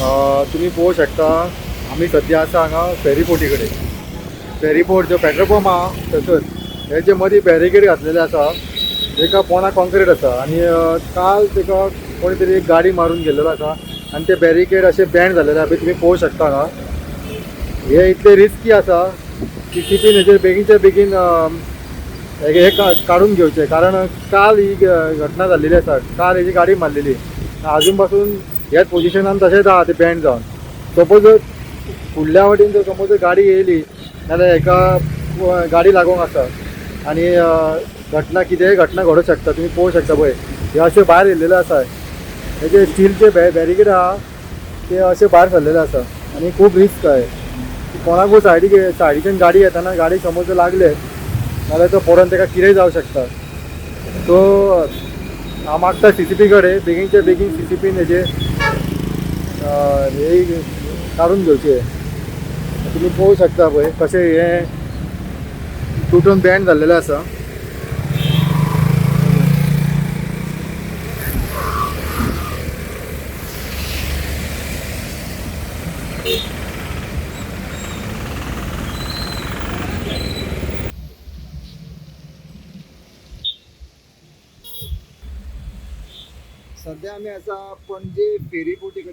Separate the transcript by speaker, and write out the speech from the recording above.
Speaker 1: तुम्ही पळोवंक शकता आमी सद्या आसा हांगा फेरीपोर्टी कडेन. फेरीपोर्ट जो पेट्रोल पंप आहा थंयसर हेजे मदीं बॅरिकेड घातलेले आसा, तेका पोंदा कॉन्क्रीट आसा आनी काल तेका कोणी तरी एक गाडी मारून गेल्लेलो आसा आनी ते बॅरिकेड अशे बँड जाल्लेले आहा. तुम्ही पळोवंक शकता हांगा. हे इतले रिस्की आसा की सीपीन हेजेर बेगीनच्या बेगीन हे काढून घेवचे, कारण काल ही घटना जाल्लेली आसा. काल हेजी गाडी मारलेली, अजून पासून ह्याच पोझिशनान तशेंच आहा ते बँड जावन. सपोज जर फुडल्या वाटेन जर सपोज गाडी येयली जाल्यार हेका गाडी लागोंक आसा आनी घटना कितेंय घटना घडोवंक शकता. तुम्ही पळोवंक शकता पळय हे अशे भायर येयल्लेले आसा. हे जे स्टीलचे बॅरिकेड आहा ते अशे भायर सरलेले आसा आनी खूब रिस्क आहे. कोणाकूय सायडीच्यान गाडी येताना गाडी समज जर लागले जाल्यार तो पडोन तेका कितेंय जावंक शकता. सो हांव मागता CCP कडेन बेगीनच्या बेगीन CCPन हेजे हे काढून घेवचे. तुम्ही पळोवंक शकता पळय कशें हे तुटून बँड जाल्लेले आसा. सध्या आम्ही आसा पणजे फेरीपोर्टी कडेन.